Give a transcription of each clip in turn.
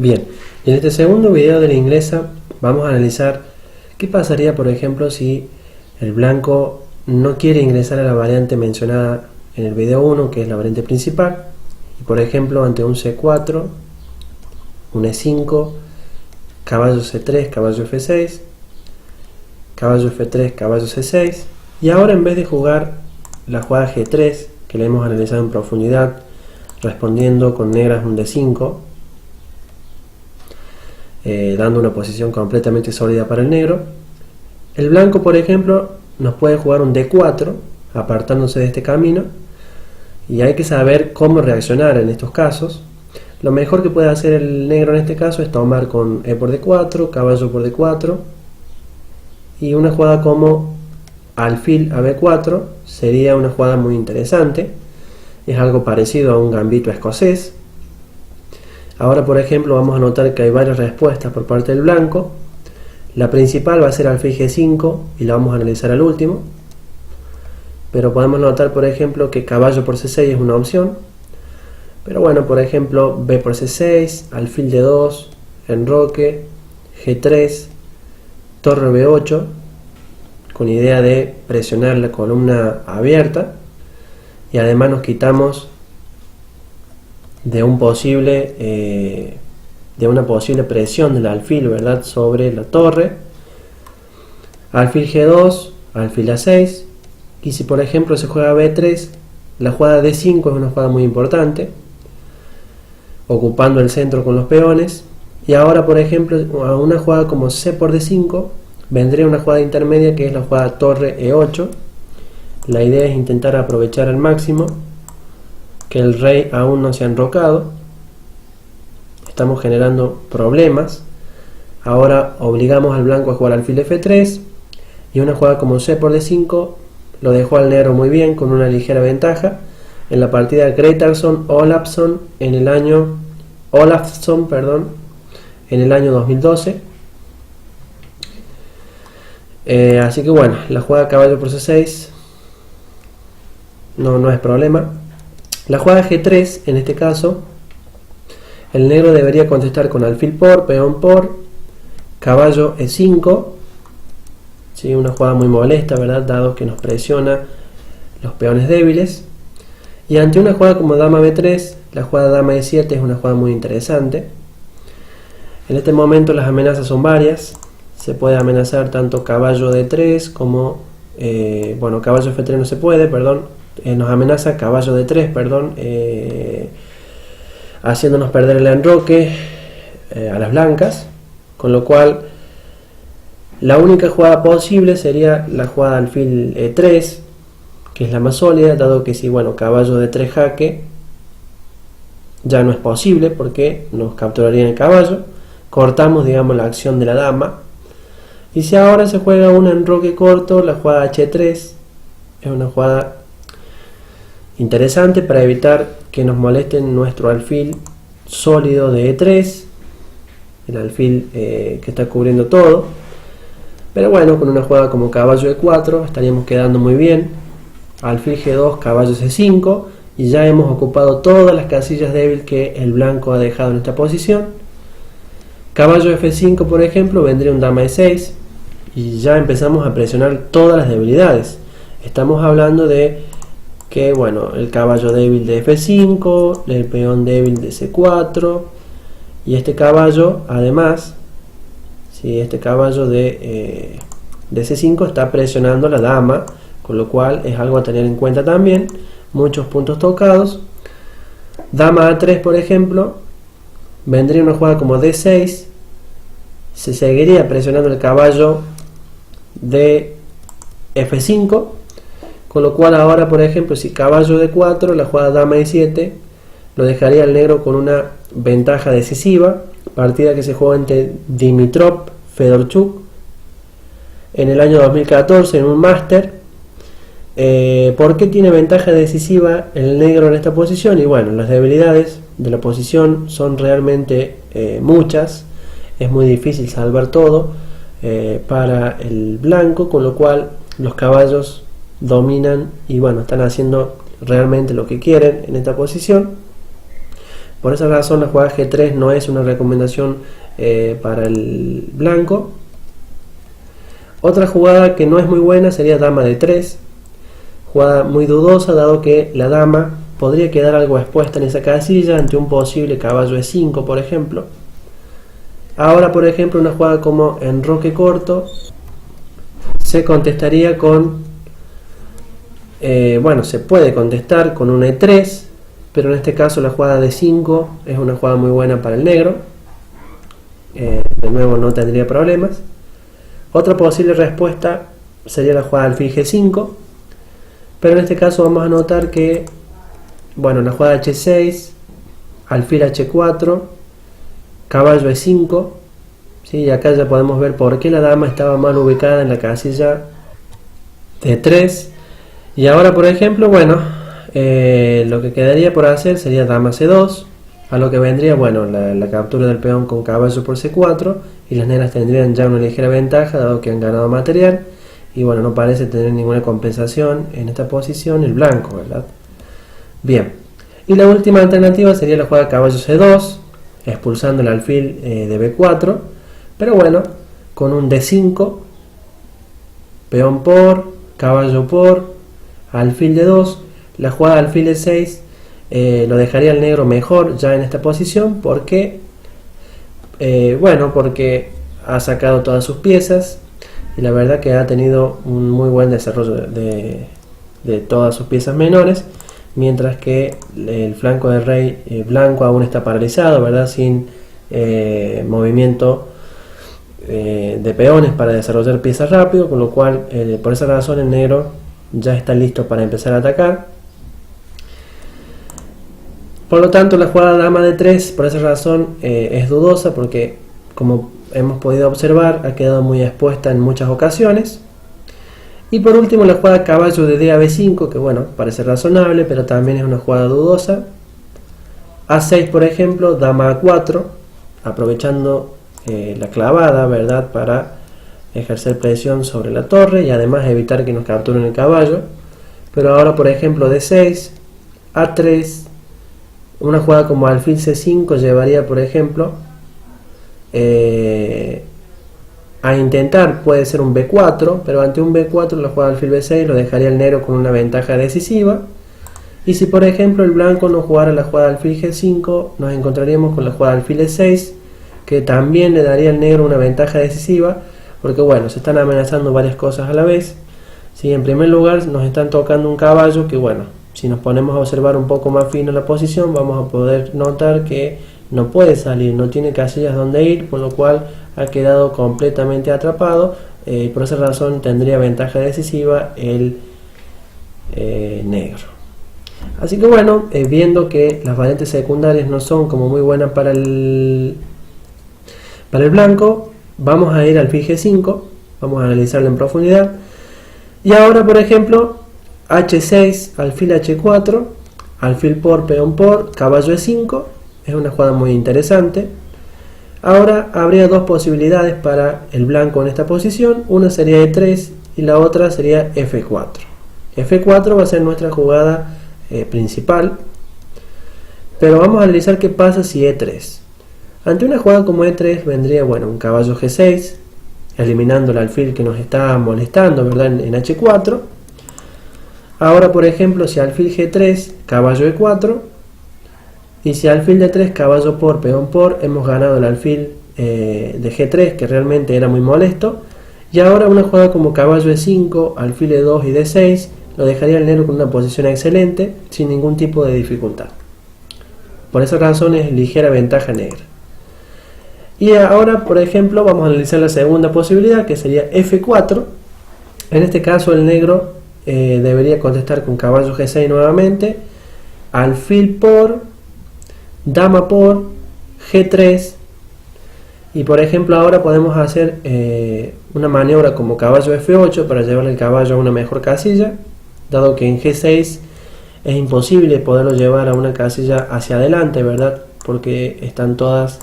Bien, en este segundo video de la inglesa vamos a analizar qué pasaría, por ejemplo, si el blanco no quiere ingresar a la variante mencionada en el video 1, que es la variante principal, y por ejemplo ante un C4, un E5, caballo C3, caballo F6, caballo F3, caballo C6, y ahora en vez de jugar la jugada G3, que la hemos analizado en profundidad, respondiendo con negras un D5, dando una posición completamente sólida para el negro, el blanco, por ejemplo, nos puede jugar un D4, apartándose de este camino, y hay que saber cómo reaccionar en estos casos. Lo mejor que puede hacer el negro en este caso es tomar con E por D4, caballo por D4, y una jugada como alfil a B4 sería una jugada muy interesante. Es algo parecido a un gambito escocés. Ahora, por ejemplo, vamos a notar que hay varias respuestas por parte del blanco. La principal va a ser alfil G5 y la vamos a analizar al último. Pero podemos notar, por ejemplo, que caballo por C6 es una opción. Pero bueno, por ejemplo, B por C6, alfil D2, enroque, G3, torre B8, con idea de presionar la columna abierta. Y además nos quitamos de una posible presión del alfil, ¿verdad?, sobre la torre. Alfil G2, alfil A6, y si por ejemplo se juega B3, la jugada D5 es una jugada muy importante, ocupando el centro con los peones. Y ahora, por ejemplo, a una jugada como C por D5 vendría una jugada intermedia, que es la jugada torre E8. La idea es intentar aprovechar al máximo que el rey aún no se ha enrocado. Estamos generando problemas. Ahora obligamos al blanco a jugar alfil F3, y una jugada como C por D5 lo dejó al negro muy bien, con una ligera ventaja en la partida Gretarsson-Olafsson en el año 2012. Así que bueno, la jugada caballo por C6 no es problema. La jugada G3, en este caso, el negro debería contestar con alfil por, peón por, caballo E5. ¿Sí? Una jugada muy molesta, ¿verdad?, dado que nos presiona los peones débiles. Y ante una jugada como dama B3, la jugada dama E7 es una jugada muy interesante. En este momento las amenazas son varias. Se puede amenazar tanto caballo D3 como, caballo F3 no se puede, perdón. Nos amenaza caballo D3, perdón, haciéndonos perder el enroque a las blancas, con lo cual la única jugada posible sería la jugada alfil E3, que es la más sólida, dado que si caballo D3 jaque ya no es posible porque nos capturarían el caballo, cortamos, digamos, la acción de la dama. Y si ahora se juega un enroque corto, la jugada H3 es una jugada interesante para evitar que nos molesten nuestro alfil sólido de E3, el alfil que está cubriendo todo. Pero bueno, con una jugada como caballo E4 estaríamos quedando muy bien. Alfil G2, caballo C5, y ya hemos ocupado todas las casillas débiles que el blanco ha dejado en esta posición. Caballo F5, por ejemplo, vendría un dama E6, y ya empezamos a presionar todas las debilidades. Estamos hablando de que, el caballo débil de F5, el peón débil de C4, y este caballo, además, este caballo de C5 está presionando la dama, con lo cual es algo a tener en cuenta también. Muchos puntos tocados. Dama A3, por ejemplo, vendría una jugada como D6, se seguiría presionando el caballo de F5, con lo cual ahora, por ejemplo, si caballo D4, la jugada dama E7 lo dejaría al negro con una ventaja decisiva, partida que se jugó entre Dimitrov Fedorchuk en el año 2014 en un máster. ¿Por qué tiene ventaja decisiva el negro en esta posición? Y las debilidades de la posición son realmente muchas. Es muy difícil salvar todo para el blanco, con lo cual los caballos dominan y están haciendo realmente lo que quieren en esta posición. Por esa razón la jugada G3 no es una recomendación para el blanco. Otra jugada que no es muy buena sería dama de 3, jugada muy dudosa dado que la dama podría quedar algo expuesta en esa casilla ante un posible caballo de 5, por ejemplo. Ahora, por ejemplo, una jugada como enroque corto se contestaría con, bueno, se puede contestar con un E3, pero en este caso la jugada de 5 es una jugada muy buena para el negro. De nuevo no tendría problemas. Otra posible respuesta sería la jugada alfil G5, pero en este caso vamos a notar que, bueno, la jugada H6, alfil H4, caballo E5, ¿sí? Y acá ya podemos ver por qué la dama estaba mal ubicada en la casilla de 3. Y ahora, por ejemplo, bueno, lo que quedaría por hacer sería dama C2, a lo que vendría, bueno, la captura del peón con caballo por C4, y las negras tendrían ya una ligera ventaja dado que han ganado material, y bueno, no parece tener ninguna compensación en esta posición el blanco, ¿verdad? Bien, y la última alternativa sería la jugada caballo C2, expulsando el alfil de B4, pero bueno, con un D5, peón por, caballo por, alfil de 2, la jugada alfil de 6 lo dejaría el negro mejor ya en esta posición porque, bueno, porque ha sacado todas sus piezas y la verdad que ha tenido un muy buen desarrollo de todas sus piezas menores, mientras que el flanco del rey blanco aún está paralizado, ¿verdad? Sin movimiento de peones para desarrollar piezas rápido, con lo cual por esa razón el negro ya está listo para empezar a atacar. Por lo tanto, la jugada dama de 3 por esa razón es dudosa porque, como hemos podido observar, ha quedado muy expuesta en muchas ocasiones. Y por último, la jugada caballo de D a B5, que bueno, parece razonable, pero también es una jugada dudosa. A6, por ejemplo, dama A4, aprovechando la clavada, ¿verdad?, para ejercer presión sobre la torre y además evitar que nos capturen el caballo. Pero ahora, por ejemplo, D6, A3, una jugada como alfil C5 llevaría, por ejemplo, a intentar, puede ser un B4, pero ante un B4 la jugada alfil B6 lo dejaría el negro con una ventaja decisiva. Y si por ejemplo el blanco no jugara la jugada alfil G5, nos encontraríamos con la jugada alfil E6, que también le daría al negro una ventaja decisiva, porque bueno, se están amenazando varias cosas a la vez. ¿Sí? En primer lugar nos están tocando un caballo que, bueno, si nos ponemos a observar un poco más fino la posición, vamos a poder notar que no puede salir, no tiene casillas donde ir, por lo cual ha quedado completamente atrapado. Por esa razón tendría ventaja decisiva el negro. Así que bueno, viendo que las variantes secundarias no son como muy buenas para el blanco, vamos a ir al alfil G5, vamos a analizarlo en profundidad. Y ahora, por ejemplo, H6, alfil H4, alfil por, peón por, caballo E5, es una jugada muy interesante. Ahora habría dos posibilidades para el blanco en esta posición, una sería E3 y la otra sería F4. F4 va a ser nuestra jugada principal, pero vamos a analizar qué pasa si E3. Ante una jugada como E3 vendría, bueno, un caballo G6, eliminando el alfil que nos está molestando, ¿verdad?, en H4. Ahora, por ejemplo, si alfil G3, caballo E4, y si alfil D3, caballo por, peón por, hemos ganado el alfil de G3, que realmente era muy molesto. Y ahora una jugada como caballo E5, alfil E2 y D6, lo dejaría el negro con una posición excelente, sin ningún tipo de dificultad. Por esa razón es ligera ventaja negra. Y ahora, por ejemplo, vamos a analizar la segunda posibilidad, que sería F4. En este caso el negro debería contestar con caballo G6 nuevamente, alfil por, dama por, G3, y por ejemplo ahora podemos hacer una maniobra como caballo F8 para llevar el caballo a una mejor casilla, dado que en G6 es imposible poderlo llevar a una casilla hacia adelante, ¿verdad?, porque están todas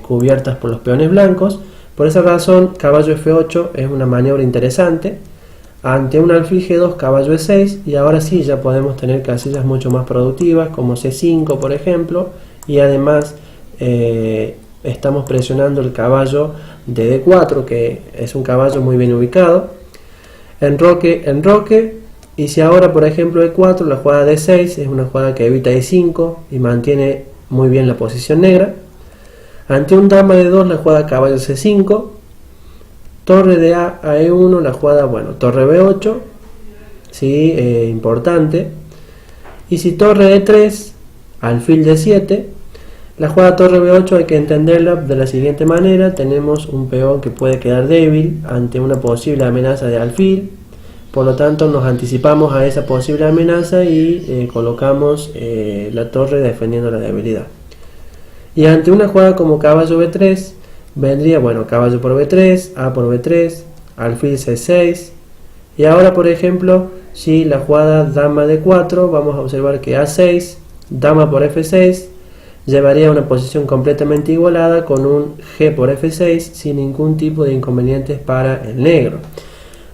cubiertas por los peones blancos. Por esa razón caballo F8 es una maniobra interesante. Ante un alfil G2, caballo E6, y ahora sí ya podemos tener casillas mucho más productivas como C5, por ejemplo, y además estamos presionando el caballo de D4, que es un caballo muy bien ubicado. Enroque, y si ahora por ejemplo E4, la jugada D6 es una jugada que evita E5 y mantiene muy bien la posición negra. Ante un dama D2, la jugada caballo C5, torre de A a E1, la jugada, bueno, torre B8, ¿sí? Importante. Y si torre E3, alfil D7, la jugada torre B8 hay que entenderla de la siguiente manera: tenemos un peón que puede quedar débil ante una posible amenaza de alfil, por lo tanto nos anticipamos a esa posible amenaza y colocamos la torre defendiendo la debilidad. Y ante una jugada como caballo B3, vendría, bueno, caballo por B3, A por B3, alfil C6, y ahora por ejemplo, si la jugada dama D4, vamos a observar que A6, dama por F6, llevaría a una posición completamente igualada con un G por F6 sin ningún tipo de inconvenientes para el negro.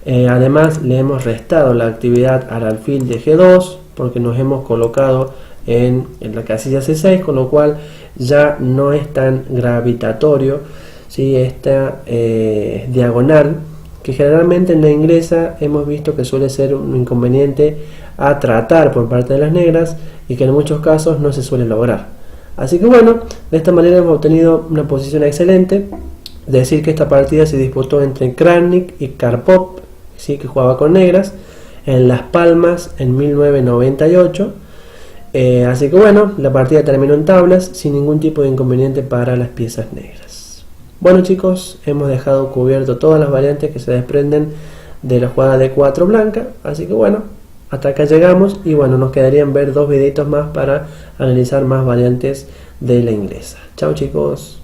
Además le hemos restado la actividad al alfil de G2 porque nos hemos colocado en la casilla C6, con lo cual ya no es tan gravitatorio, ¿sí? Esta diagonal, que generalmente en la inglesa hemos visto que suele ser un inconveniente a tratar por parte de las negras y que en muchos casos no se suele lograr. Así que bueno, de esta manera hemos obtenido una posición excelente. Decir que esta partida se disputó entre Kramnik y Karpov, ¿sí? Que jugaba con negras, en Las Palmas en 1998. Así que bueno, la partida terminó en tablas sin ningún tipo de inconveniente para las piezas negras. Bueno chicos, hemos dejado cubierto todas las variantes que se desprenden de la jugada de 4 blanca, así que bueno, hasta acá llegamos y bueno, nos quedarían ver 2 videitos más para analizar más variantes de la inglesa. Chao chicos.